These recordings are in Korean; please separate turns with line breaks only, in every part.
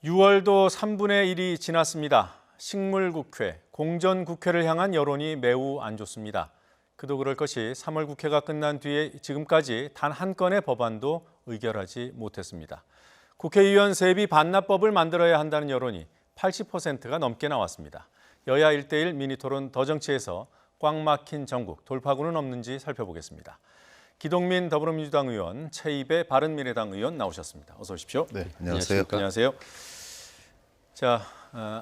6월도 3분의 1이 지났습니다. 식물국회, 공전국회를 향한 여론이 매우 안 좋습니다. 그도 그럴 것이 3월 국회가 끝난 뒤에 지금까지 단 한 건의 법안도 의결하지 못했습니다. 국회의원 세비 반납법을 만들어야 한다는 여론이 80%가 넘게 나왔습니다. 여야 1대1 미니토론 더 정치에서 꽉 막힌 전국, 돌파구는 없는지 살펴보겠습니다. 기동민 더불어민주당 의원, 최입의 바른미래당 의원 나오셨습니다. 어서 오십시오.
네, 안녕하세요.
안녕하세요. 자,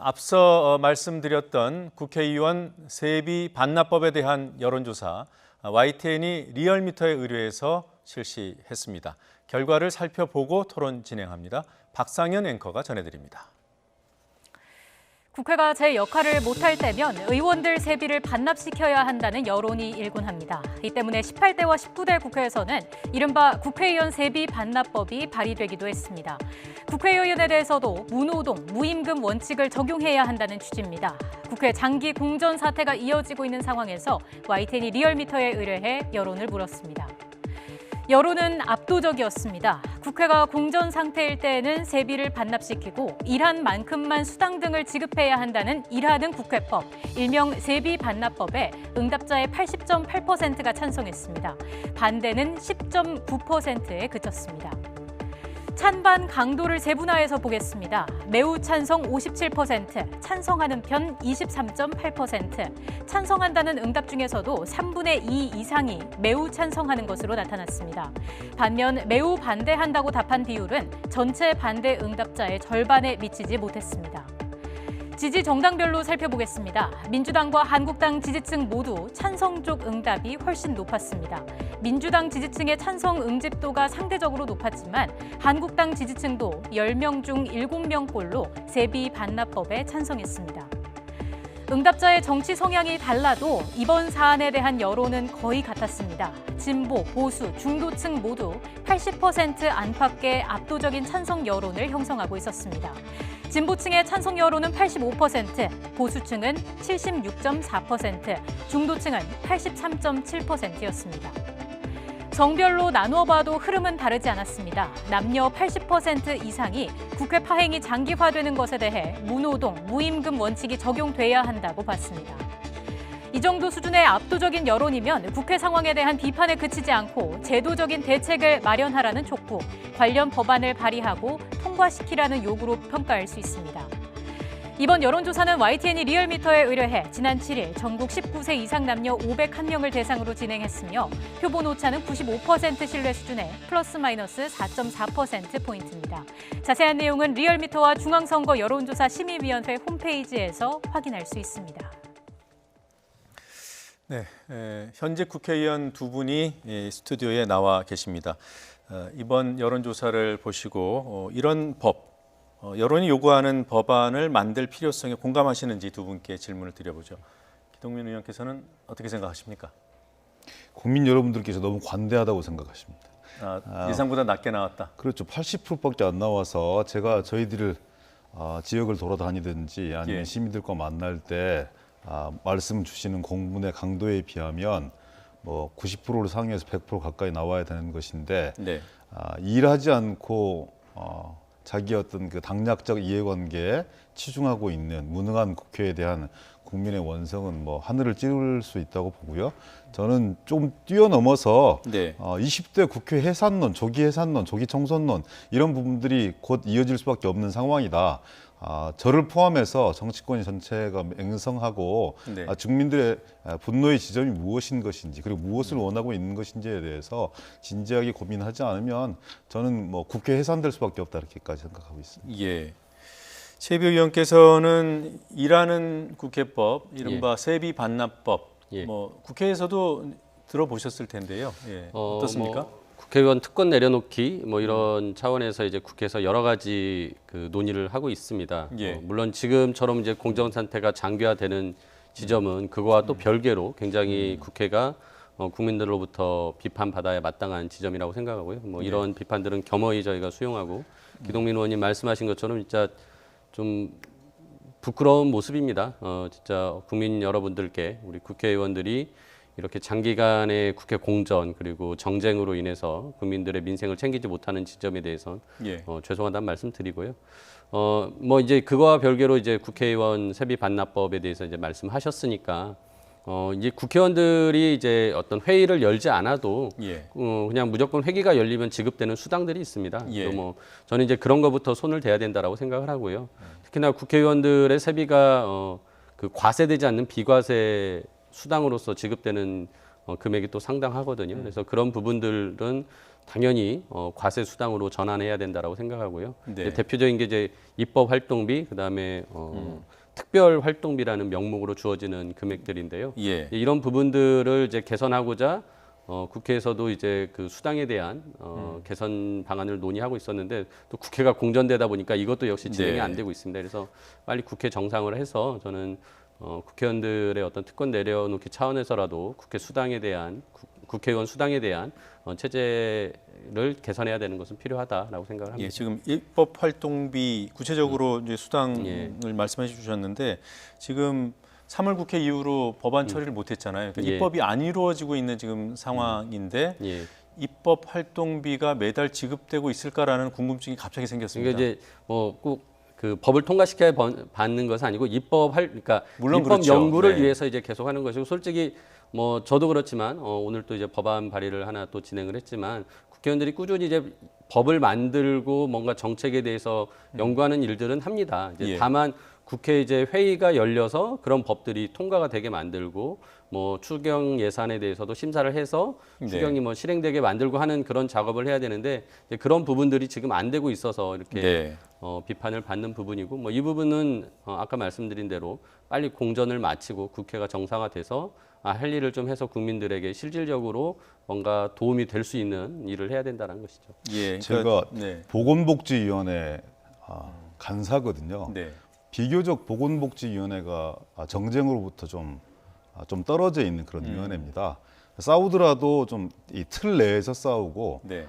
앞서 말씀드렸던 국회의원 세비 반납법에 대한 여론조사 YTN이 리얼미터에 의뢰해서 실시했습니다. 결과를 살펴보고 토론 진행합니다. 박상현 앵커가 전해드립니다.
국회가 제 역할을 못할 때면 의원들 세비를 반납시켜야 한다는 여론이 일곤 합니다. 이 때문에 18대와 19대 국회에서는 이른바 국회의원 세비 반납법이 발의되기도 했습니다. 국회의원에 대해서도 무노동, 무임금 원칙을 적용해야 한다는 취지입니다. 국회 장기 공전 사태가 이어지고 있는 상황에서 YTN이 리얼미터에 의뢰해 여론을 물었습니다. 여론은 압도적이었습니다. 국회가 공전 상태일 때에는 세비를 반납시키고 일한 만큼만 수당 등을 지급해야 한다는 일하는 국회법, 일명 세비 반납법에 응답자의 80.8%가 찬성했습니다. 반대는 10.9%에 그쳤습니다. 찬반 강도를 세분화해서 보겠습니다. 매우 찬성 57%, 찬성하는 편 23.8%, 찬성한다는 응답 중에서도 3분의 2 이상이 매우 찬성하는 것으로 나타났습니다. 반면 매우 반대한다고 답한 비율은 전체 반대 응답자의 절반에 미치지 못했습니다. 지지 정당별로 살펴보겠습니다. 민주당과 한국당 지지층 모두 찬성 쪽 응답이 훨씬 높았습니다. 민주당 지지층의 찬성 응집도가 상대적으로 높았지만 한국당 지지층도 10명 중 7명꼴로 세비 반납법에 찬성했습니다. 응답자의 정치 성향이 달라도 이번 사안에 대한 여론은 거의 같았습니다. 진보, 보수, 중도층 모두 80% 안팎의 압도적인 찬성 여론을 형성하고 있었습니다. 진보층의 찬성 여론은 85%, 보수층은 76.4%, 중도층은 83.7%였습니다. 성별로 나누어 봐도 흐름은 다르지 않았습니다. 남녀 80% 이상이 국회 파행이 장기화되는 것에 대해 무노동, 무임금 원칙이 적용돼야 한다고 봤습니다. 이 정도 수준의 압도적인 여론이면 국회 상황에 대한 비판에 그치지 않고 제도적인 대책을 마련하라는 촉구, 관련 법안을 발의하고 통과시키라는 요구로 평가할 수 있습니다. 이번 여론조사는 YTN이 리얼미터에 의뢰해 지난 7일 전국 19세 이상 남녀 501명을 대상으로 진행했으며 표본 오차는 95% 신뢰 수준의 플러스 마이너스 4.4%포인트입니다. 자세한 내용은 리얼미터와 중앙선거 여론조사 심의위원회 홈페이지에서 확인할 수 있습니다.
네, 현직 국회의원 두 분이 스튜디오에 나와 계십니다. 이번 여론조사를 보시고 이런 법, 여론이 요구하는 법안을 만들 필요성에 공감하시는지 두 분께 질문을 드려보죠. 기동민 의원께서는 어떻게 생각하십니까?
국민 여러분들께서 너무 관대하다고 생각하십니다.
예상보다 낮게 나왔다.
그렇죠. 80%밖에 안 나와서 제가 저희들을 지역을 돌아다니든지 아니면
예.
시민들과 만날 때 말씀 주시는 공문의 강도에 비하면 뭐 90%를 상회해서 100% 가까이 나와야 되는 것인데
네.
일하지 않고 자기 어떤 그 당략적 이해관계에 치중하고 있는 무능한 국회에 대한 국민의 원성은 뭐 하늘을 찌를 수 있다고 보고요. 저는 좀 뛰어넘어서
네.
20대 국회 해산론, 조기 해산론, 조기 총선론 이런 부분들이 곧 이어질 수밖에 없는 상황이다. 저를 포함해서 정치권이 전체가 맹성하고
네.
국민들의 분노의 지점이 무엇인 것인지 그리고 무엇을 원하고 있는 것인지에 대해서 진지하게 고민하지 않으면 저는 뭐 국회 해산될 수밖에 없다 이렇게까지 생각하고 있습니다.
예. 최입의 의원께서는 일하는 국회법, 이른바 세비 반납법,
예.
뭐 국회에서도 들어보셨을 텐데요. 예. 어떻습니까?
국회의원 특권 내려놓기 뭐 이런 차원에서 이제 국회에서 여러 가지 그 논의를 하고 있습니다.
예.
물론 지금처럼 이제 공정 상태가 장기화되는 지점은 그거와 또 별개로 굉장히 국회가 국민들로부터 비판받아야 마땅한 지점이라고 생각하고요. 뭐 이런 비판들은 겸허히 저희가 수용하고 기동민 의원님 말씀하신 것처럼 진짜 좀 부끄러운 모습입니다. 진짜 국민 여러분들께 우리 국회의원들이 이렇게 장기간의 국회 공전 그리고 정쟁으로 인해서 국민들의 민생을 챙기지 못하는 지점에 대해서는
예.
죄송하다는 말씀 드리고요. 뭐 이제 그거와 별개로 이제 국회의원 세비 반납법에 대해서 이제 말씀하셨으니까 이제 국회의원들이 이제 어떤 회의를 열지 않아도
예.
그냥 무조건 회기가 열리면 지급되는 수당들이 있습니다.
예.
그래서 뭐 저는 이제 그런 것부터 손을 대야 된다라고 생각을 하고요. 특히나 국회의원들의 세비가 그 과세되지 않는 비과세 수당으로서 지급되는 금액이 또 상당하거든요. 그래서 그런 부분들은 당연히 과세 수당으로 전환해야 된다라고 생각하고요.
네.
대표적인 게 이제 입법 활동비, 그다음에 특별 활동비라는 명목으로 주어지는 금액들인데요.
예.
이런 부분들을 이제 개선하고자 국회에서도 이제 그 수당에 대한 개선 방안을 논의하고 있었는데 또 국회가 공전되다 보니까 이것도 역시 진행이
네.
안 되고 있습니다. 그래서 빨리 국회 정상을 해서 저는 국회의원들의 어떤 특권 내려놓기 차원에서라도 국회의원 수당에 대한 체제를 개선해야 되는 것은 필요하다라고 생각을 합니다.
예, 지금 입법 활동비 구체적으로 이제 수당을
예.
말씀해 주셨는데 지금 3월 국회 이후로 법안 처리를 못 했잖아요. 그러니까
예.
입법이 안 이루어지고 있는 지금 상황인데
예.
입법 활동비가 매달 지급되고 있을까라는 궁금증이 갑자기 생겼습니다.
그러니까 이제 뭐 꼭 그 법을 통과시켜야 받는 것은 아니고 그러니까
물론
입법
그렇죠.
연구를
네.
위해서 이제 계속하는 것이고 솔직히 뭐 저도 그렇지만 오늘 또 이제 법안 발의를 하나 또 진행을 했지만 국회의원들이 꾸준히 이제 법을 만들고 뭔가 정책에 대해서 연구하는 일들은 합니다. 이제
예.
다만 국회 이제 회의가 열려서 그런 법들이 통과가 되게 만들고 뭐 추경 예산에 대해서도 심사를 해서
네.
추경이 뭐 실행되게 만들고 하는 그런 작업을 해야 되는데 이제 그런 부분들이 지금 안 되고 있어서 이렇게
네.
비판을 받는 부분이고 뭐 이 부분은 아까 말씀드린 대로 빨리 공전을 마치고 국회가 정상화돼서 할 일을 좀 해서 국민들에게 실질적으로 뭔가 도움이 될 수 있는 일을 해야 된다는 것이죠.
예,
제가
네.
보건복지위원회 간사거든요.
네.
비교적 보건복지위원회가 정쟁으로부터 좀 떨어져 있는 그런 위원회입니다. 싸우더라도 좀 이 틀 내에서 싸우고
네.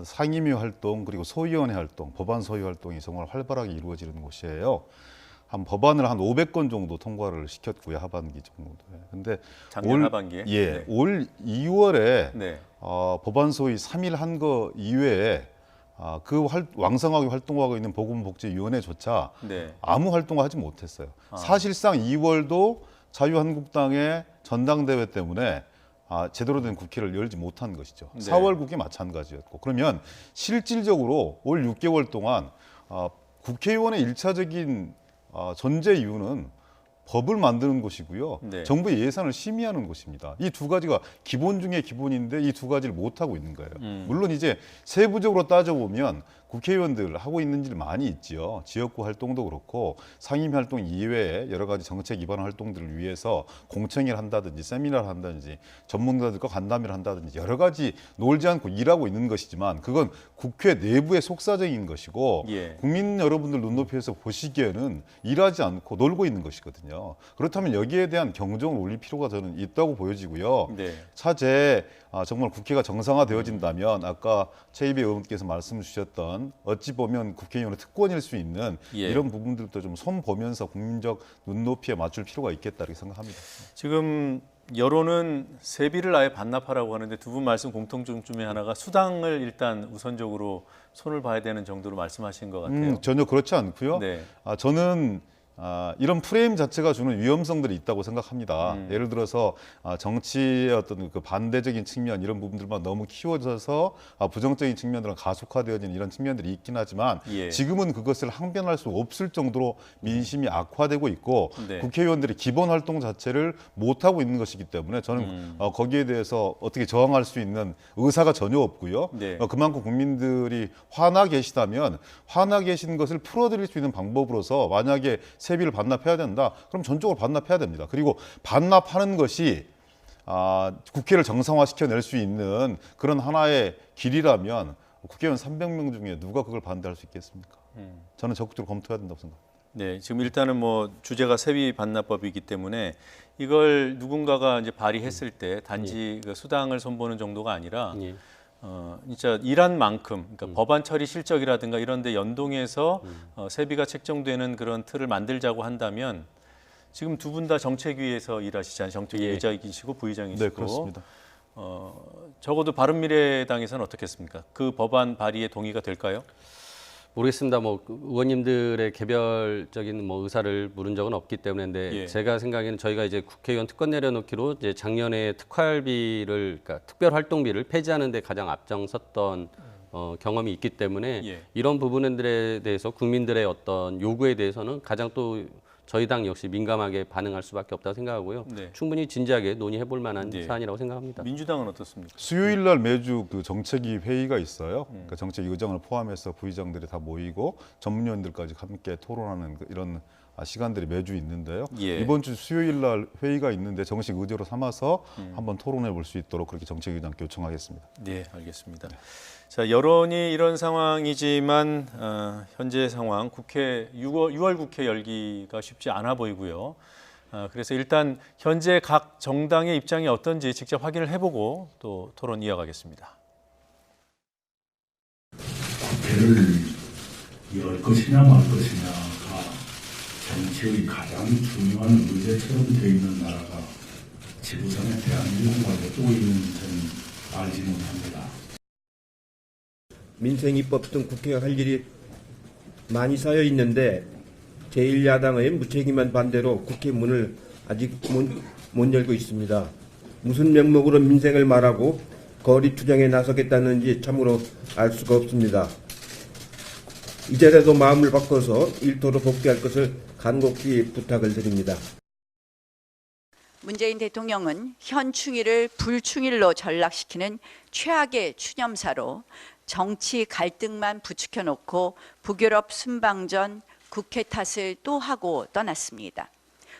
상임위 활동 그리고 소위원회 활동, 법안 소위 활동이 정말 활발하게 이루어지는 곳이에요. 한 법안을 한 500건 정도 통과를 시켰고요, 하반기 정도에. 근데
작년 하반기에?
예,
네.
올 2월에
네.
법안 소위 3일 한 거 이외에 왕성하게 활동하고 있는 보건복지위원회조차
네.
아무 활동을 하지 못했어요. 사실상 2월도 자유한국당의 전당대회 때문에 제대로 된 국회를 열지 못한 것이죠.
네.
4월 국회 마찬가지였고. 그러면 실질적으로 올 6개월 동안 국회의원의 일차적인 전제 이유는 법을 만드는 것이고요.
네.
정부의 예산을 심의하는 것입니다. 이 두 가지가 기본 중에 기본인데 이 두 가지를 못하고 있는 거예요. 물론 이제 세부적으로 따져보면 국회의원들 하고 있는 일 많이 있지요. 지역구 활동도 그렇고 상임위 활동 이외에 여러 가지 정책 기반 활동들을 위해서 공청회를 한다든지 세미나를 한다든지 전문가들과 간담회를 한다든지 여러 가지 놀지 않고 일하고 있는 것이지만 그건 국회 내부의 속사정인 것이고
예.
국민 여러분들 눈높이에서 보시기에는 일하지 않고 놀고 있는 것이거든요. 그렇다면 여기에 대한 경종을 울릴 필요가 저는 있다고 보여지고요.
네.
차제 정말 국회가 정상화되어진다면 아까 최이배 의원께서 말씀 주셨던 어찌 보면 국회의원의 특권일 수 있는
예.
이런 부분들도 좀 손보면서 국민적 눈높이에 맞출 필요가 있겠다 이렇게 생각합니다.
지금 여론은 세비를 아예 반납하라고 하는데 두 분 말씀 공통점 중에 하나가 수당을 일단 우선적으로 손을 봐야 되는 정도로 말씀하신 것 같아요.
전혀 그렇지 않고요.
네.
저는 이런 프레임 자체가 주는 위험성들이 있다고 생각합니다. 예를 들어서 정치의 어떤 그 반대적인 측면 이런 부분들만 너무 키워져서 부정적인 측면들은 가속화되어지는 이런 측면들이 있긴 하지만
예.
지금은 그것을 항변할 수 없을 정도로 민심이 악화되고 있고
네.
국회의원들이 기본 활동 자체를 못하고 있는 것이기 때문에 저는 거기에 대해서 어떻게 저항할 수 있는 의사가 전혀 없고요.
네.
그만큼 국민들이 화나 계시다면 화나 계신 것을 풀어드릴 수 있는 방법으로서 만약에 세비를 반납해야 된다. 그럼 전적으로 반납해야 됩니다. 그리고 반납하는 것이 국회를 정상화시켜낼 수 있는 그런 하나의 길이라면 국회의원 300명 중에 누가 그걸 반대할 수 있겠습니까? 저는 적극적으로 검토해야 된다고 생각합니다.
네, 지금 일단은 뭐 주제가 세비 반납법이기 때문에 이걸 누군가가 이제 발의했을 때 단지 그 수당을 손보는 정도가 아니라
예.
진짜 일한 만큼, 그러니까 법안 처리 실적이라든가 이런 데 연동해서 세비가 책정되는 그런 틀을 만들자고 한다면 지금 두 분 다 정책위에서 일하시잖아요. 정책위
예.
의장이시고 부의장이시고.
네, 그렇습니다.
적어도 바른미래당에서는 어떻겠습니까? 그 법안 발의에 동의가 될까요?
모르겠습니다. 뭐 의원님들의 개별적인 뭐 의사를 물은 적은 없기 때문에 근데
예.
제가 생각에는 저희가 이제 국회의원 특권 내려놓기로 이제 작년에 특활비를 그러니까 특별활동비를 폐지하는 데 가장 앞장섰던 경험이 있기 때문에
예.
이런 부분들에 대해서 국민들의 어떤 요구에 대해서는 가장 또 저희 당 역시 민감하게 반응할 수밖에 없다고 생각하고요.
네.
충분히 진지하게 논의해 볼 만한
예.
사안이라고 생각합니다.
민주당은 어떻습니까?
수요일 날 매주 그 정책위 회의가 있어요. 그러니까 정책위 의장을 포함해서 부의장들이 다 모이고 전문위원들까지 함께 토론하는 이런 시간들이 매주 있는데요.
예.
이번 주 수요일 날 회의가 있는데 정식 의제로 삼아서 한번 토론해 볼 수 있도록 그렇게 정책위원장께 요청하겠습니다.
네, 알겠습니다. 자, 여론이 이런 상황이지만 현재 상황 국회 6월 국회 열기가 쉽지 않아 보이고요. 그래서 일단 현재 각 정당의 입장이 어떤지 직접 확인을 해보고 또 토론 이어가겠습니다.
국회를 열 것이냐 말 것이냐가 정치의 가장 중요한 의제처럼 되어 있는 나라가 지구상에 대한민국과 또 있는지는 알지 못합니다.
민생 입법 등 국회가 할 일이 많이 쌓여 있는데 제1야당의 무책임한 반대로 국회 문을 아직 못 열고 있습니다. 무슨 명목으로 민생을 말하고 거리 투쟁에 나서겠다는지 참으로 알 수가 없습니다. 이제라도 마음을 바꿔서 일터로 복귀할 것을 간곡히 부탁을 드립니다.
문재인 대통령은 현 충의를 불충일로 전락시키는 최악의 추념사로 정치 갈등만 부추겨 놓고 북유럽 순방전 국회 탓을 또 하고 떠났습니다.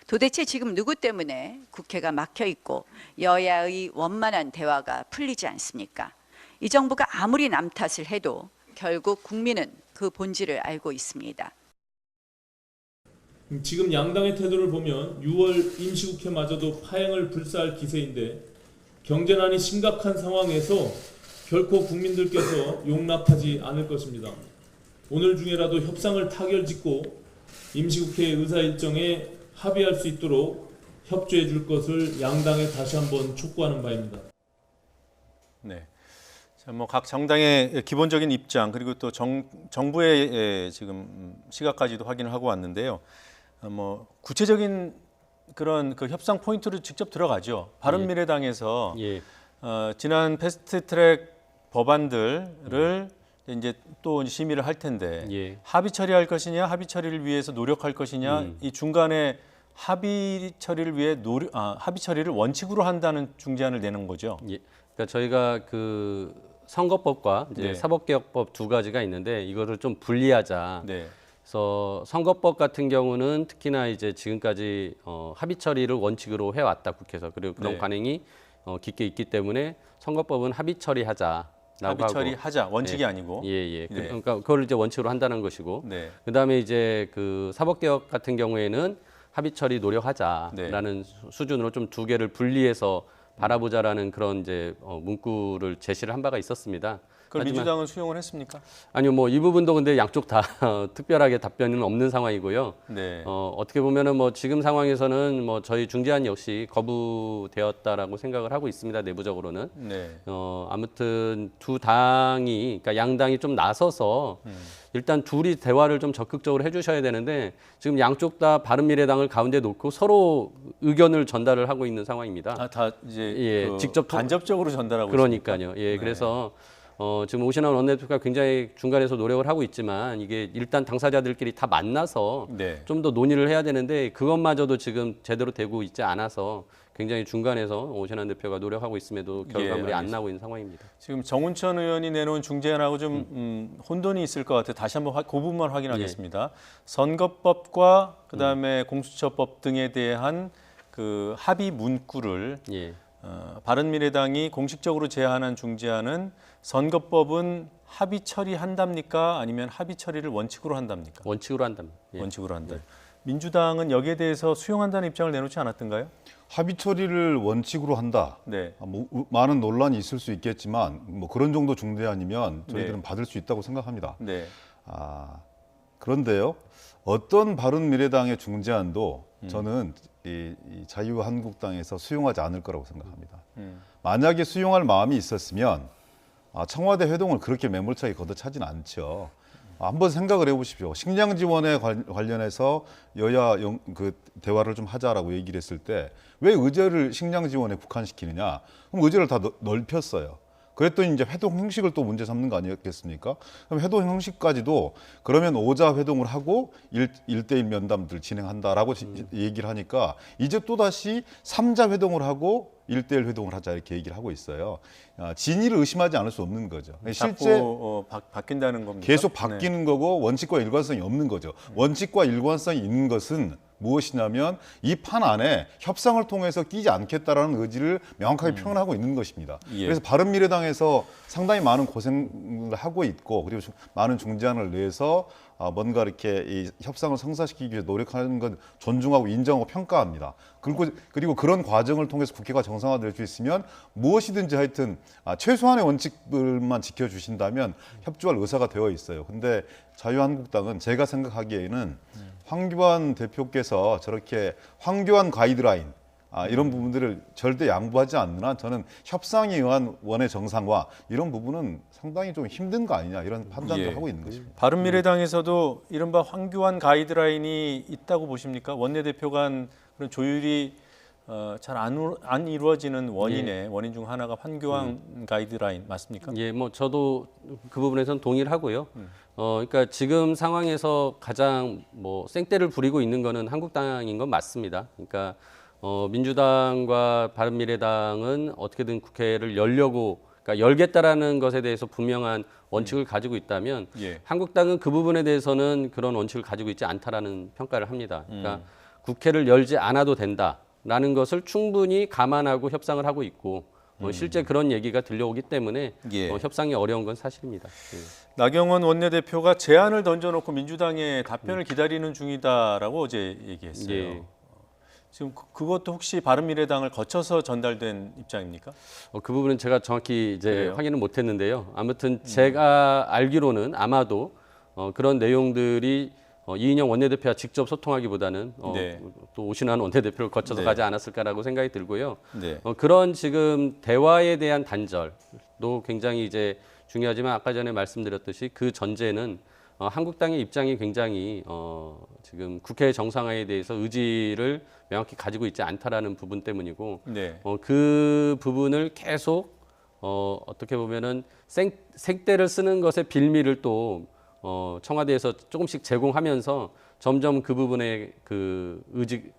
도대체 지금 누구 때문에 국회가 막혀 있고 여야의 원만한 대화가 풀리지 않습니까? 이 정부가 아무리 남 탓을 해도 결국 국민은 그 본질을 알고 있습니다.
지금 양당의 태도를 보면 6월 임시국회마저도 파행을 불사할 기세인데 경제난이 심각한 상황에서 결코 국민들께서 용납하지 않을 것입니다. 오늘 중에라도 협상을 타결짓고 임시국회 의사 일정에 합의할 수 있도록 협조해 줄 것을 양당에 다시 한번 촉구하는 바입니다.
네. 자, 뭐 각 정당의 기본적인 입장 그리고 또 정부의 지금 시각까지도 확인을 하고 왔는데요. 뭐 구체적인 그런 그 협상 포인트로 직접 들어가죠. 바른미래당에서
예.
지난 패스트트랙 법안들을 이제 또 심의를 할 텐데
예.
합의 처리할 것이냐, 합의 처리를 위해서 노력할 것이냐, 이 중간에 합의 처리를 위해 합의 처리를 원칙으로 한다는 중재안을 내는 거죠.
예. 그러니까 저희가 그 선거법과 이제
네.
사법개혁법 두 가지가 있는데 이거를 좀 분리하자.
네.
그래서 선거법 같은 경우는 특히나 이제 지금까지 합의 처리를 원칙으로 해왔다 국회에서 그리고 그런
네.
관행이 깊게 있기 때문에 선거법은 합의 처리하자.
합의 처리하자 원칙이
네.
아니고.
예.
네.
그러니까 그걸 이제 원칙으로 한다는 것이고.
네.
그다음에 이제 그 사법개혁 같은 경우에는 합의 처리 노력하자라는 수준으로 좀 두 개를 분리해서 바라보자라는 그런 이제 문구를 제시를 한 바가 있었습니다.
그걸 민주당은 수용을 했습니까?
아니요, 뭐 이 부분도 근데 양쪽 다 특별하게 답변은 없는 상황이고요.
네.
어떻게 보면은 뭐 지금 상황에서는 뭐 저희 중재안 역시 거부되었다라고 생각을 하고 있습니다. 내부적으로는.
네.
아무튼 두 당이, 그러니까 양당이 좀 나서서 일단 둘이 대화를 좀 적극적으로 해주셔야 되는데 지금 양쪽 다 바른미래당을 가운데 놓고 서로 의견을 전달을 하고 있는 상황입니다.
다 이제
예,
그
직접
간접적으로 전달하고
그러니까요.
있습니까?
예,
네.
그래서 지금 오신환 원내대표가 굉장히 중간에서 노력을 하고 있지만 이게 일단 당사자들끼리 다 만나서
네.
좀 더 논의를 해야 되는데 그것마저도 지금 제대로 되고 있지 않아서 굉장히 중간에서 오신환 대표가 노력하고 있음에도 결과물이 안
알겠습니다.
나오고 있는 상황입니다.
지금 정운천 의원이 내놓은 중재안하고 좀 혼돈이 있을 것 같아요. 다시 한번 그 부분만 확인하겠습니다. 선거법과 그다음에 공수처법 등에 대한 그 합의 문구를
예.
바른미래당이 공식적으로 제안한 중재안은 선거법은 합의 처리한답니까? 아니면 합의 처리를 원칙으로 한답니까?
원칙으로 한답니다. 예.
원칙으로 한다. 민주당은 여기에 대해서 수용한다는 입장을 내놓지 않았던가요?
합의 처리를 원칙으로 한다.
네.
많은 논란이 있을 수 있겠지만 뭐 그런 정도 중대안이면 저희들은
네.
받을 수 있다고 생각합니다.
네.
그런데요, 어떤 바른미래당의 중재안도 저는 이 자유한국당에서 수용하지 않을 거라고 생각합니다. 만약에 수용할 마음이 있었으면 청와대 회동을 그렇게 매몰차게 걷어차진 않죠. 한번 생각을 해보십시오. 식량 지원에 관련해서 여야 그 대화를 좀 하자라고 얘기를 했을 때 왜 의제를 식량 지원에 국한시키느냐? 그럼 의제를 다 넓혔어요. 그랬더니 이제 회동 형식을 또 문제 삼는 거 아니겠습니까? 그럼 회동 형식까지도 그러면 5자 회동을 하고 1대1 면담들 진행한다라고 얘기를 하니까 이제 또다시 3자 회동을 하고 1대1 회동을 하자 이렇게 얘기를 하고 있어요. 진위를 의심하지 않을 수 없는 거죠. 실제
바뀐다는 겁니다.
계속 바뀌는 거고 원칙과 일관성이 없는 거죠. 원칙과 일관성이 있는 것은 무엇이냐면 이 판 안에 협상을 통해서 끼지 않겠다라는 의지를 명확하게 표현하고 있는 것입니다.
예.
그래서 바른미래당에서 상당히 많은 고생을 하고 있고 그리고 많은 중재안을 내서 뭔가 이렇게 이 협상을 성사시키기 위해 노력하는 건 존중하고 인정하고 평가합니다. 그리고 그런 과정을 통해서 국회가 정상화될 수 있으면 무엇이든지 하여튼 최소한의 원칙들만 지켜주신다면 협조할 의사가 되어 있어요. 근데 자유한국당은 제가 생각하기에는 황교안 대표께서 저렇게 황교안 가이드라인 이런 부분들을 절대 양보하지 않는 한 저는 협상에 의한 원의 정상화 이런 부분은 상당히 좀 힘든 거 아니냐 이런 판단을 하고 있는 것입니다.
바른미래당에서도 이른바 황교안 가이드라인이 있다고 보십니까? 원내대표 간 그런 조율이 잘 안 이루어지는 원인 중 하나가 황교안 가이드라인 맞습니까?
예, 뭐 저도 그 부분에선 동의를 하고요. 그러니까 지금 상황에서 가장 뭐 생떼를 부리고 있는 거는 한국당인 건 맞습니다. 그러니까 민주당과 바른미래당은 어떻게든 국회를 그러니까 열겠다라는 것에 대해서 분명한 원칙을 가지고 있다면 한국당은 그 부분에 대해서는 그런 원칙을 가지고 있지 않다라는 평가를 합니다. 그러니까 국회를 열지 않아도 된다라는 것을 충분히 감안하고 협상을 하고 있고 실제 그런 얘기가 들려오기 때문에 협상이 어려운 건 사실입니다.
나경원 원내대표가 제안을 던져놓고 민주당의 답변을 기다리는 중이다라고 어제 얘기했어요. 지금 그것도 혹시 바른미래당을 거쳐서 전달된 입장입니까?
그 부분은 제가 정확히 이제 확인은 못했는데요. 아무튼 제가 알기로는 아마도 그런 내용들이 이인영 원내대표와 직접 소통하기보다는 또 오신환 원내대표를 거쳐서 가지 않았을까라고 생각이 들고요. 그런 지금 대화에 대한 단절도 굉장히 이제 중요하지만 아까 전에 말씀드렸듯이 그 전제는 한국당의 입장이 굉장히 지금 국회 정상화에 대해서 의지를 명확히 가지고 있지 않다라는 부분 때문이고 그 부분을 계속 어떻게 보면은 생떼를 쓰는 것의 빌미를 또 청와대에서 조금씩 제공하면서 점점 그 부분에 그 의지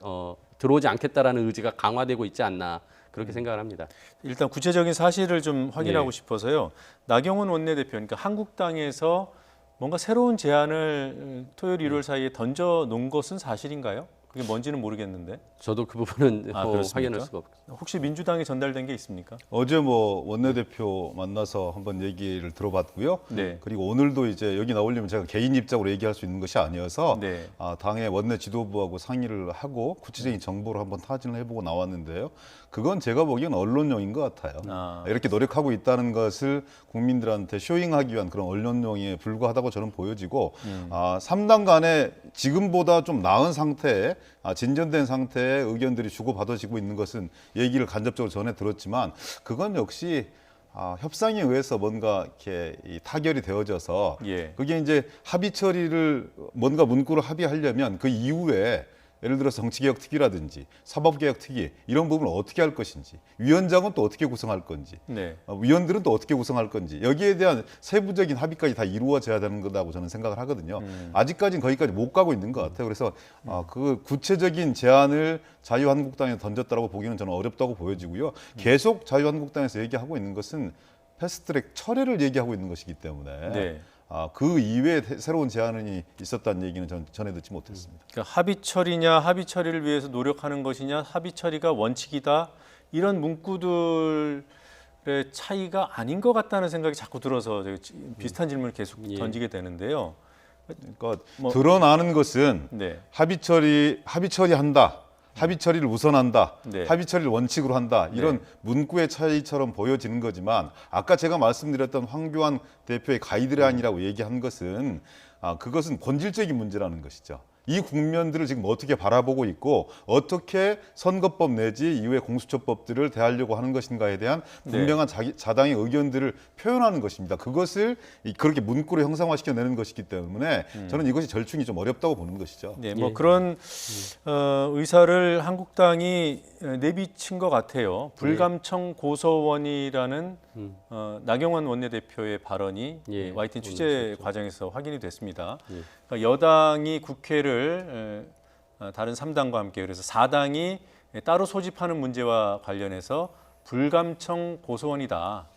들어오지 않겠다라는 의지가 강화되고 있지 않나 그렇게 생각을 합니다.
일단 구체적인 사실을 좀 확인하고 싶어서요. 나경원 원내대표, 그러니까 한국당에서 뭔가 새로운 제안을 토요일 일요일 사이에 던져 놓은 것은 사실인가요? 그게 뭔지는 모르겠는데.
저도 그 부분은 확인할 수가 없습니다.
혹시 민주당에 전달된 게 있습니까?
어제 뭐 원내대표 만나서 한번 얘기를 들어봤고요. 그리고 오늘도 이제 여기 나오려면 제가 개인 입장으로 얘기할 수 있는 것이 아니어서 당의 원내 지도부하고 상의를 하고 구체적인 정보를 한번 타진을 해보고 나왔는데요. 그건 제가 보기엔 언론용인 것 같아요. 이렇게 노력하고 있다는 것을 국민들한테 쇼잉하기 위한 그런 언론용에 불과하다고 저는 보여지고 3당 간에 지금보다 좀 나은 상태에 진전된 상태의 의견들이 주고받아지고 있는 것은 얘기를 간접적으로 전해 들었지만 그건 역시 협상에 의해서 뭔가 이렇게 타결이 되어져서 그게 이제 합의 처리를 뭔가 문구를 합의하려면 그 이후에 예를 들어서 정치개혁 특위라든지 사법개혁 특위 이런 부분을 어떻게 할 것인지 위원장은 또 어떻게 구성할 건지 위원들은 또 어떻게 구성할 건지 여기에 대한 세부적인 합의까지 다 이루어져야 되는 거라고 저는 생각을 하거든요. 아직까지는 거기까지 못 가고 있는 것 같아요. 그래서 그 구체적인 제안을 자유한국당에 던졌다고 보기는 저는 어렵다고 보여지고요. 계속 자유한국당에서 얘기하고 있는 것은 패스트트랙 철회를 얘기하고 있는 것이기 때문에 그 이외에 새로운 제안이 있었다는 얘기는 전 전해 듣지 못했습니다.
그러니까 합의 처리냐, 합의 처리를 위해서 노력하는 것이냐, 합의 처리가 원칙이다 이런 문구들의 차이가 아닌 것 같다는 생각이 자꾸 들어서 비슷한 질문을 계속 던지게 되는데요.
그러니까 드러나는 것은 합의 처리한다. 합의 처리를 우선한다. 합의 처리를 원칙으로 한다. 이런 문구의 차이처럼 보여지는 거지만 아까 제가 말씀드렸던 황교안 대표의 가이드라인이라고 얘기한 것은 그것은 본질적인 문제라는 것이죠. 이 국면들을 지금 어떻게 바라보고 있고 어떻게 선거법 내지 이후의 공수처법들을 대하려고 하는 것인가에 대한 분명한 자당의 의견들을 표현하는 것입니다. 그것을 그렇게 문구로 형상화시켜내는 것이기 때문에 저는 이것이 절충이 좀 어렵다고 보는 것이죠.
네, 뭐 그런 의사를 한국당이 내비친 것 같아요. 불감청 고서원이라는 나경원 원내대표의 발언이 YTN 취재 과정에서 확인이 됐습니다. 그러니까 여당이 국회를 다른 3당과 함께 그래서 4당이 따로 소집하는 문제와 관련해서 불감청 고서원이다.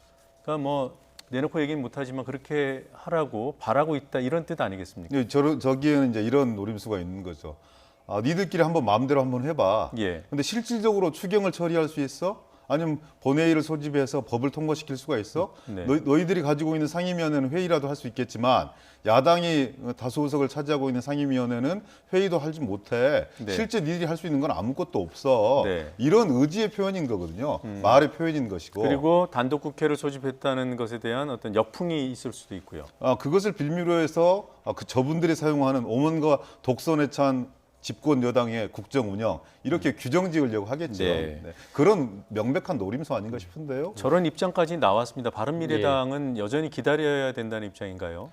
그러니까 뭐 내놓고 얘기는 못하지만 그렇게 하라고 바라고 있다 이런 뜻 아니겠습니까?
네, 저기에는 이제 이런 노림수가 있는 거죠. 니들끼리 한번 마음대로 한번 해봐. 근데 실질적으로 추경을 처리할 수 있어? 아니면 본회의를 소집해서 법을 통과시킬 수가 있어? 너희들이 가지고 있는 상임위원회는 회의라도 할 수 있겠지만 야당이 다수 의석을 차지하고 있는 상임위원회는 회의도 하지 못해. 실제 니들이 할 수 있는 건 아무것도 없어. 이런 의지의 표현인 거거든요. 말의 표현인 것이고.
그리고 단독 국회를 소집했다는 것에 대한 어떤 역풍이 있을 수도 있고요.
그것을 빌미로 해서 저분들이 사용하는 오만과 독선에 찬 집권 여당의 국정 운영 이렇게 규정 지으려고 하겠죠. 그런 명백한 노림수 아닌가 싶은데요.
저런 입장까지 나왔습니다. 바른미래당은 여전히 기다려야 된다는 입장인가요?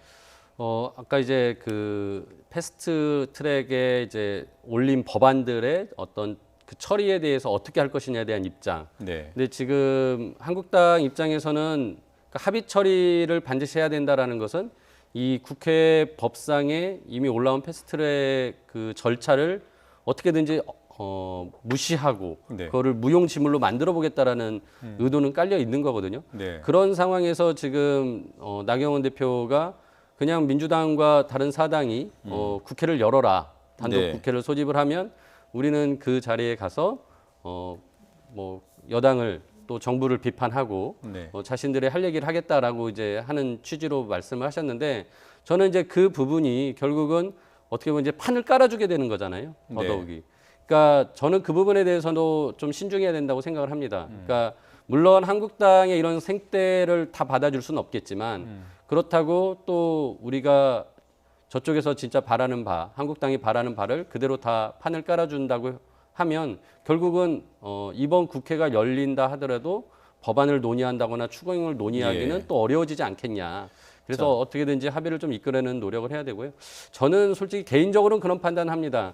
아까 이제 그 패스트 트랙에 이제 올린 법안들의 어떤 그 처리에 대해서 어떻게 할 것이냐에 대한 입장. 근데 지금 한국당 입장에서는 그 합의 처리를 반드시 해야 된다라는 것은 이 국회 법상에 이미 올라온 패스트트랙 그 절차를 어떻게든지 무시하고 그거를 무용지물로 만들어 보겠다라는 의도는 깔려 있는 거거든요. 그런 상황에서 지금 나경원 대표가 그냥 민주당과 다른 사당이 국회를 열어라, 단독 국회를 소집을 하면 우리는 그 자리에 가서 뭐 여당을 또 정부를 비판하고 자신들의 할 얘기를 하겠다라고 이제 하는 취지로 말씀을 하셨는데 저는 이제 그 부분이 결국은 어떻게 보면 이제 판을 깔아주게 되는 거잖아요. 더더욱이. 그러니까 저는 그 부분에 대해서도 좀 신중해야 된다고 생각을 합니다. 그러니까 물론 한국당의 이런 생떼를 다 받아줄 수는 없겠지만 그렇다고 또 우리가 저쪽에서 진짜 바라는 바, 한국당이 바라는 바를 그대로 다 판을 깔아준다고 하면 결국은 이번 국회가 열린다 하더라도 법안을 논의한다거나 추경을 논의하기는 또 어려워지지 않겠냐. 그래서 어떻게든지 합의를 좀 이끌어내는 노력을 해야 되고요. 저는 솔직히 개인적으로는 그런 판단합니다.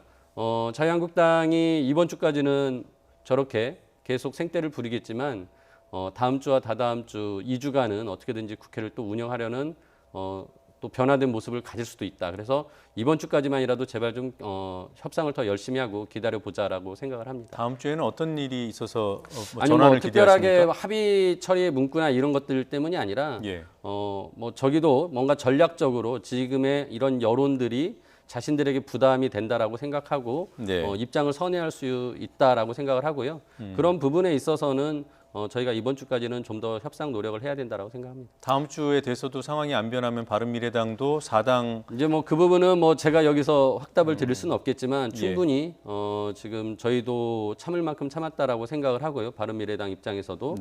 자유한국당이 이번 주까지는 저렇게 계속 생떼를 부리겠지만 다음 주와 다다음 주 2주간은 어떻게든지 국회를 또 운영하려는 또 변화된 모습을 가질 수도 있다. 그래서 이번 주까지만이라도 제발 좀 협상을 더 열심히 하고 기다려보자라고 생각을 합니다.
다음 주에는 어떤 일이 있어서
아니
전환을
뭐 특별하게
기대하십니까?
합의 처리의 문구나 이런 것들 때문이 아니라 뭐 저기도 뭔가 전략적으로 지금의 이런 여론들이 자신들에게 부담이 된다라고 생각하고 입장을 선회할 수 있다라고 생각을 하고요. 그런 부분에 있어서는 저희가 이번 주까지는 좀 더 협상 노력을 해야 된다라고 생각합니다.
다음 주에 돼서도 상황이 안 변하면 바른미래당도 4당
이제 뭐 그 부분은 뭐 제가 여기서 확답을 드릴 수는 없겠지만 충분히 지금 저희도 참을 만큼 참았다라고 생각을 하고요. 바른미래당 입장에서도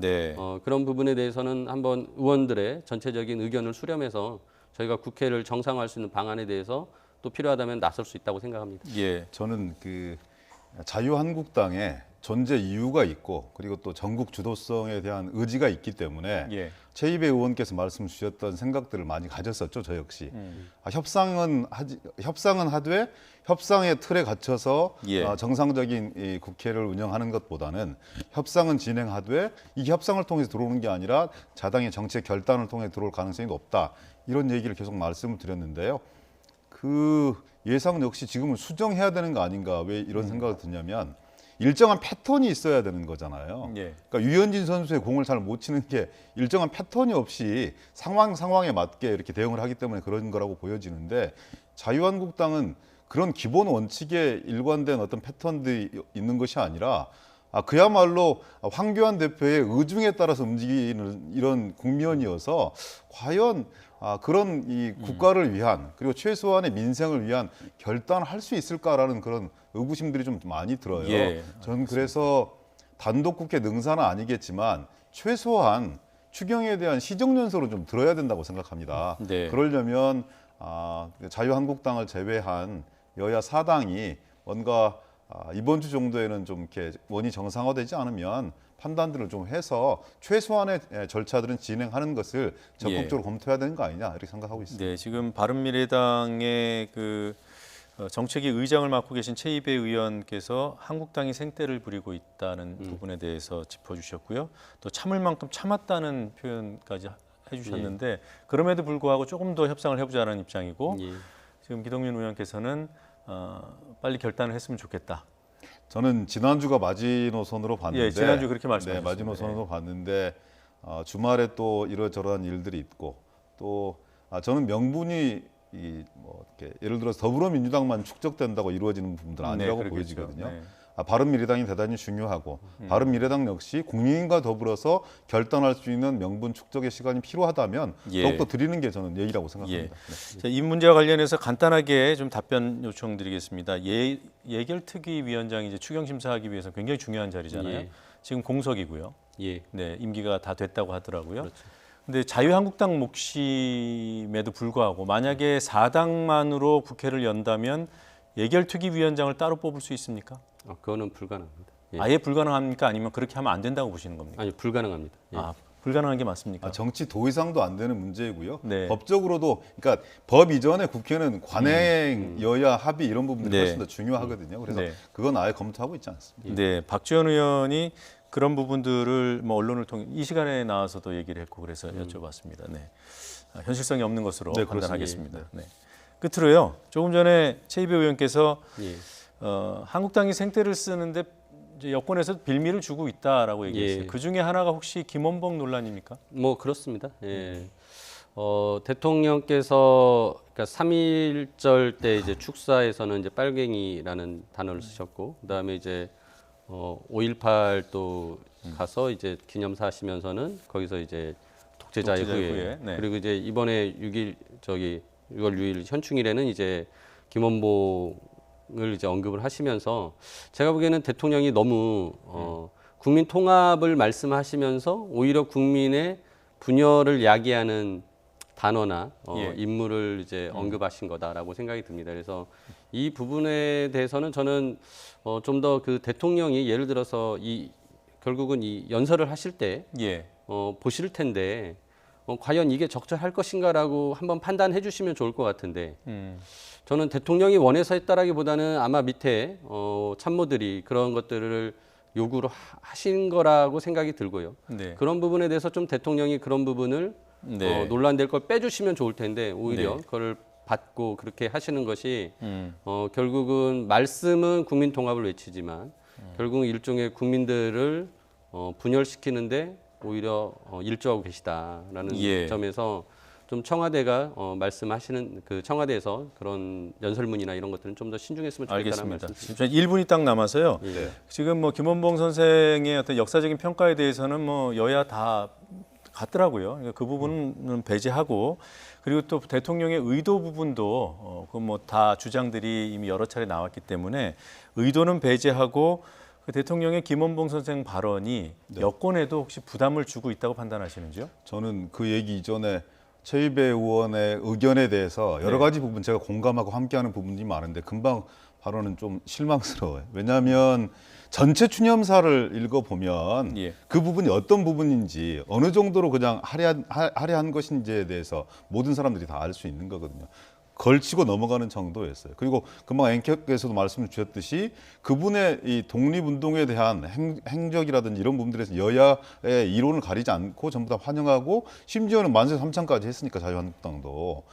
그런 부분에 대해서는 한번 의원들의 전체적인 의견을 수렴해서 저희가 국회를 정상화할 수 있는 방안에 대해서 또 필요하다면 나설 수 있다고 생각합니다.
저는 그 자유한국당의 존재 이유가 있고 그리고 또 전국 주도성에 대한 의지가 있기 때문에 최이배 의원께서 말씀 주셨던 생각들을 많이 가졌었죠. 저 역시 협상은 하되 협상의 틀에 갇혀서 정상적인 이 국회를 운영하는 것보다는 협상은 진행하되 이 협상을 통해서 들어오는 게 아니라 자당의 정책 결단을 통해 들어올 가능성이 높다. 이런 얘기를 계속 말씀을 드렸는데요. 그 예상은 역시 지금은 수정해야 되는 거 아닌가. 왜 이런 생각이 드냐면 일정한 패턴이 있어야 되는 거잖아요. 그러니까 유현진 선수의 공을 잘 못 치는 게 일정한 패턴이 없이 상황에 맞게 이렇게 대응을 하기 때문에 그런 거라고 보여지는데 자유한국당은 그런 기본 원칙에 일관된 어떤 패턴들이 있는 것이 아니라 그야말로 황교안 대표의 의중에 따라서 움직이는 이런 국면이어서 과연 그런 이 국가를 위한 그리고 최소한의 민생을 위한 결단을 할 수 있을까라는 그런 의구심들이 좀 많이 들어요. 저는 그래서 단독 국회 능사는 아니겠지만 최소한 추경에 대한 시정연설은 좀 들어야 된다고 생각합니다. 그러려면 자유한국당을 제외한 여야 사당이 뭔가 이번 주 정도에는 좀 이렇게 원이 정상화되지 않으면 판단들을 좀 해서 최소한의 절차들은 진행하는 것을 적극적으로 검토해야 되는 거 아니냐 이렇게 생각하고 있습니다.
네, 지금 바른미래당의 그 정책위 의장을 맡고 계신 최이배 의원께서 한국당이 생떼를 부리고 있다는 부분에 대해서 짚어주셨고요. 또 참을 만큼 참았다는 표현까지 해주셨는데 그럼에도 불구하고 조금 더 협상을 해보자는 입장이고
예.
지금 기동윤 의원께서는 빨리 결단을 했으면 좋겠다.
저는 지난주가 마지노선으로 봤는데
예, 지난주 그렇게
네,
말씀하셨습니다.
마지노선으로 봤는데 주말에 또 이러저러한 일들이 있고 또 저는 명분이 뭐 이렇게 예를 들어서 더불어민주당만 축적된다고 이루어지는 부분들 아니라고
네, 그러겠죠.
보여지거든요.
네.
바른미래당이 대단히 중요하고 바른미래당 역시 국민과 더불어서 결단할 수 있는 명분 축적의 시간이 필요하다면
예.
더욱더 드리는 게 저는 예의라고 생각합니다. 네.
자, 이 문제와 관련해서 간단하게 좀 답변 요청드리겠습니다. 예결특위 위원장이 이제 추경 심사하기 위해서 굉장히 중요한 자리잖아요.
예.
지금 공석이고요.
예.
네, 임기가 다 됐다고 하더라고요.
그렇죠.
근데 자유한국당 몫임에도 불구하고 만약에 4당만으로 국회를 연다면 예결특위 위원장을 따로 뽑을 수 있습니까?
그거는 불가능합니다. 예.
아예 불가능합니까? 아니면 그렇게 하면 안 된다고 보시는 겁니까?
아니 불가능합니다. 예.
불가능한 게 맞습니까?
정치 도의상도 안 되는 문제이고요.
네.
법적으로도 그러니까 법 이전에 국회는 관행, 여야 합의 이런 부분들이
네.
훨씬 더 중요하거든요. 그래서
네.
그건 아예 검토하고 있지 않습니다.
네, 박지원 의원이 그런 부분들을 뭐 언론을 통해 이 시간에 나와서도 얘기를 했고 그래서 여쭤봤습니다. 네, 현실성이 없는 것으로
네,
판단하겠습니다. 네. 끝으로요, 조금 전에 최이배 의원께서
예.
한국당이 생떼를 쓰는데 이제 여권에서 빌미를 주고 있다라고 얘기했어요.
예.
그 중에 하나가 혹시 김원봉 논란입니까?
뭐 그렇습니다. 예. 대통령께서 그러니까 3.1절 때 이제 축사에서는 이제 빨갱이라는 단어를 쓰셨고, 그다음에 이제 5.18 또 가서 이제 기념사 하시면서는 거기서 이제 독재자의 후예.
네.
그리고 이제 이번에 6월 6일 현충일에는 이제 김원봉을 이제 언급을 하시면서 제가 보기에는 대통령이 너무 국민 통합을 말씀하시면서 오히려 국민의 분열을 야기하는 단어나
예.
인물을 이제 언급하신 거다라고 생각이 듭니다. 그래서 이 부분에 대해서는 저는 좀 더 그 대통령이 예를 들어서 결국은 이 연설을 하실 때
예.
보실 텐데 과연 이게 적절할 것인가라고 한번 판단해 주시면 좋을 것 같은데 저는 대통령이 원해서 했다라기보다는 아마 밑에 참모들이 그런 것들을 요구를 하신 거라고 생각이 들고요.
네.
그런 부분에 대해서 좀 대통령이 그런 부분을
네.
논란될 걸 빼주시면 좋을 텐데 오히려
네.
그걸 받고 그렇게 하시는 것이
음.
결국은 말씀은 국민 통합을 외치지만 결국은 일종의 국민들을 분열시키는데 오히려 일조하고 계시다라는
예.
점에서 좀 청와대가 말씀하시는 그 청와대에서 그런 연설문이나 이런 것들은 좀 더 신중했으면 좋겠다는
알겠습니다.
말씀.
지금 1분이 딱 남아서요.
예.
지금 뭐 김원봉 선생의 어떤 역사적인 평가에 대해서는 뭐 여야 다 같더라고요. 그러니까 그 부분은 배제하고 그리고 또 대통령의 의도 부분도 그 뭐 다 주장들이 이미 여러 차례 나왔기 때문에 의도는 배제하고 그 대통령의 김원봉 선생 발언이 여권에도 혹시 부담을 주고 있다고 판단하시는지요?
저는 그 얘기 이전에 최이배 의원의 의견에 대해서 여러 가지 부분 제가 공감하고 함께하는 부분이 많은데 금방 발언은 좀 실망스러워요. 왜냐하면 전체 추념사를 읽어보면
예.
그 부분이 어떤 부분인지 어느 정도로 그냥 할애한 것인지에 대해서 모든 사람들이 다 알 수 있는 거거든요. 걸치고 넘어가는 정도였어요. 그리고 금방 앵커께서도 말씀을 주셨듯이 그분의 이 독립운동에 대한 행적이라든지 이런 부분들에서 여야의 이론을 가리지 않고 전부 다 환영하고 심지어는 만세 삼창까지 했으니까 자유한국당도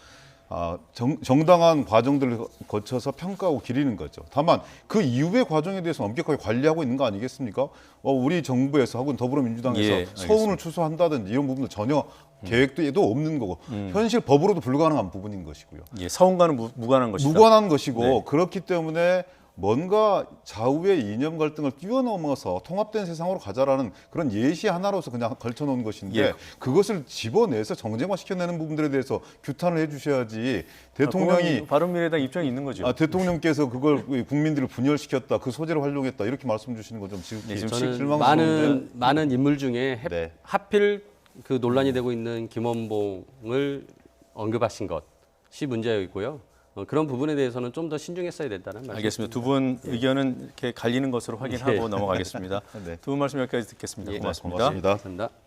정당한 과정들을 거쳐서 평가하고 기리는 거죠. 다만 그 이후의 과정에 대해서 엄격하게 관리하고 있는 거 아니겠습니까? 우리 정부에서 혹은 더불어민주당에서
예,
서운을 추소한다든지 이런 부분도 전혀 계획도 없는 거고 현실 법으로도 불가능한 부분인 것이고요.
예, 서운과는 무관한 것이다.
무관한 것이고
네.
그렇기 때문에 뭔가 좌우의 이념 갈등을 뛰어넘어서 통합된 세상으로 가자라는 그런 예시 하나로서 그냥 걸쳐놓은 것인데
예.
그것을 집어내서 정쟁화 시켜내는 부분들에 대해서 규탄을 해주셔야지 대통령이
바른미래당 입장이 있는 거죠.
대통령께서 그걸 국민들을 분열시켰다, 그 소재로 활용했다 이렇게 말씀 주시는 건 좀
네, 지금
저는
실망스러운데
많은 인물 중에
네.
하필 그 논란이 되고 있는 김원봉을 언급하신 것이 문제이고요. 그런 부분에 대해서는 좀 더 신중했어야 됐다는 말씀.
알겠습니다. 두 분 의견은 이렇게 갈리는 것으로 확인하고
예.
넘어가겠습니다.
네.
두 분 말씀 여기까지 듣겠습니다.
예.
고맙습니다.
고맙습니다.
감사합니다.